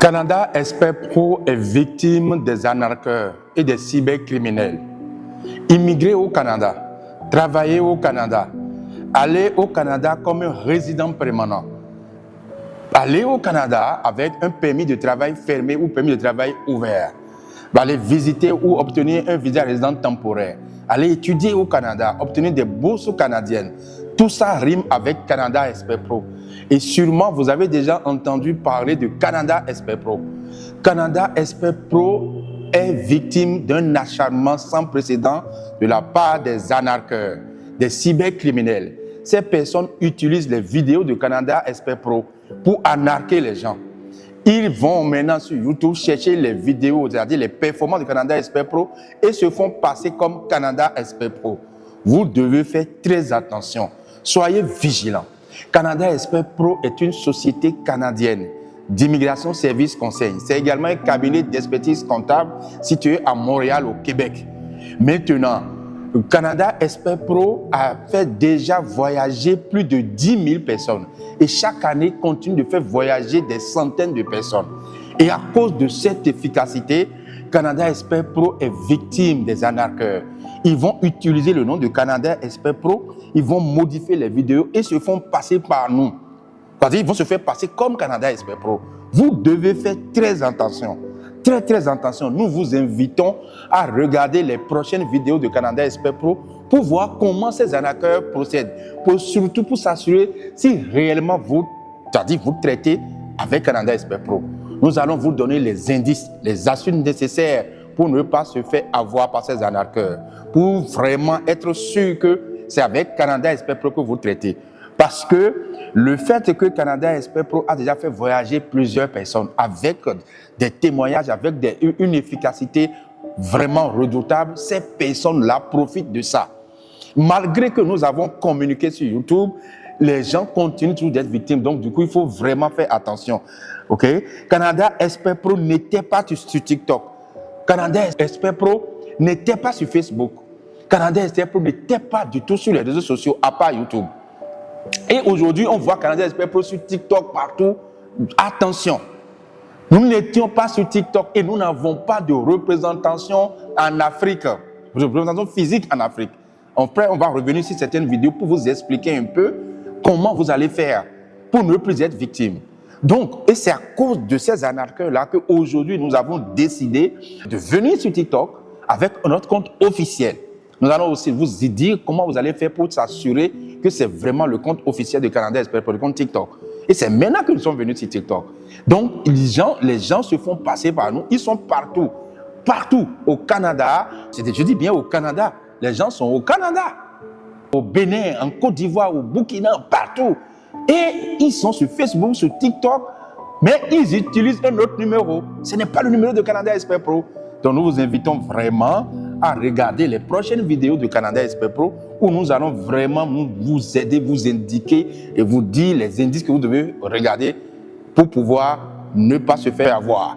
Canada Expert Pro est victime des arnaqueurs et des cybercriminels. Immigrer au Canada, travailler au Canada, aller au Canada comme un résident permanent, aller au Canada avec un permis de travail fermé ou permis de travail ouvert, aller visiter ou obtenir un visa résident temporaire, aller étudier au Canada, obtenir des bourses canadiennes. Tout ça rime avec Canada Expert Pro. Et sûrement, vous avez déjà entendu parler de Canada Expert Pro. Canada Expert Pro est victime d'un acharnement sans précédent de la part des arnaqueurs, des cybercriminels. Ces personnes utilisent les vidéos de Canada Expert Pro pour arnaquer les gens. Ils vont maintenant sur YouTube chercher les vidéos, c'est-à-dire les performances de Canada Expert Pro et se font passer comme Canada Expert Pro. Vous devez faire très attention. Soyez vigilants. Canada Expert Pro est une société canadienne d'immigration service conseil. C'est également un cabinet d'expertise comptable situé à Montréal, au Québec. Maintenant, Canada Expert Pro a fait déjà voyager plus de 10 000 personnes et chaque année continue de faire voyager des centaines de personnes. Et à cause de cette efficacité, Canada Expert Pro est victime des arnaqueurs. Ils vont utiliser le nom de Canada Expert Pro, ils vont modifier les vidéos et se font passer par nous. C'est-à-dire, ils vont se faire passer comme Canada Expert Pro. Vous devez faire très attention. Très attention. Nous vous invitons à regarder les prochaines vidéos de Canada Expert Pro pour voir comment ces arnaqueurs procèdent. Surtout pour s'assurer si réellement vous traitez avec Canada Expert Pro. Nous allons vous donner les indices, les astuces nécessaires pour ne pas se faire avoir par ces arnaqueurs. Pour vraiment être sûr que c'est avec Canada Expert Pro que vous traitez. Parce que le fait que Canada Expert Pro a déjà fait voyager plusieurs personnes avec des témoignages, avec une efficacité vraiment redoutable, ces personnes-là profitent de ça. Malgré que nous avons communiqué sur YouTube, les gens continuent toujours d'être victimes. Donc, du coup, il faut vraiment faire attention. OK? Canada Expert Pro n'était pas sur TikTok. Canada Expert Pro n'était pas sur Facebook. Canada Expert Pro n'était pas du tout sur les réseaux sociaux, à part YouTube. Et aujourd'hui, on voit Canada Expert Pro sur TikTok partout. Attention, nous n'étions pas sur TikTok et nous n'avons pas de représentation en Afrique, de représentation physique en Afrique. Après, on va revenir sur certaines vidéos pour vous expliquer un peu comment vous allez faire pour ne plus être victime. Donc, et c'est à cause de ces arnaqueurs-là qu'aujourd'hui, nous avons décidé de venir sur TikTok avec notre compte officiel. Nous allons aussi vous dire comment vous allez faire pour s'assurer que c'est vraiment le compte officiel de Canada Expert Pro, le compte TikTok. Et c'est maintenant que nous sommes venus sur TikTok. Donc, les gens se font passer par nous. Ils sont partout. Partout. Au Canada. Je dis bien au Canada. Les gens sont au Canada. Au Bénin, en Côte d'Ivoire, au Burkina, partout. Et ils sont sur Facebook, sur TikTok. Mais ils utilisent un autre numéro. Ce n'est pas le numéro de Canada Expert Pro. Donc, nous vous invitons vraiment à regarder les prochaines vidéos de Canada Expert Pro où nous allons vraiment vous aider, vous indiquer et vous dire les indices que vous devez regarder pour pouvoir ne pas se faire avoir.